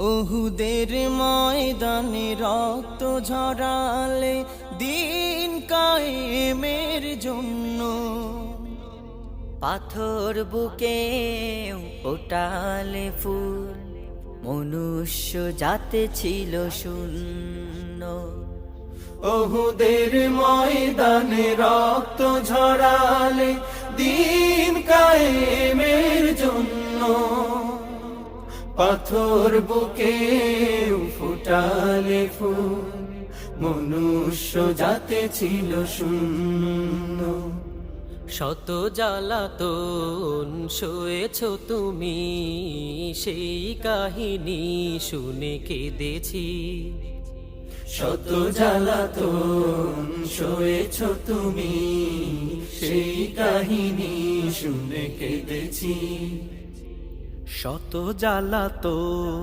ওহুদের ময়দানে রক্ত ঝরালে দিন কায়েমের জন্য, পাথর বুকে ফোটালে ফুল, মনুষ্য জাতে ছিল শূন্য। ওহুদের ময়দানে রক্ত ঝরালে দিন কায়েমের জন্য, পাথর বুকে ফুটালে ফুল, মনুষ্য জাতে ছিল শূন্য। শত জ্বালাতন সয়েছ তুমি, সেই কাহিনী শুনে কেঁদেছি। শত জ্বালাতন সয়েছ তুমি, সেই কাহিনী শুনে কেঁদেছি। শত জ্বালাতন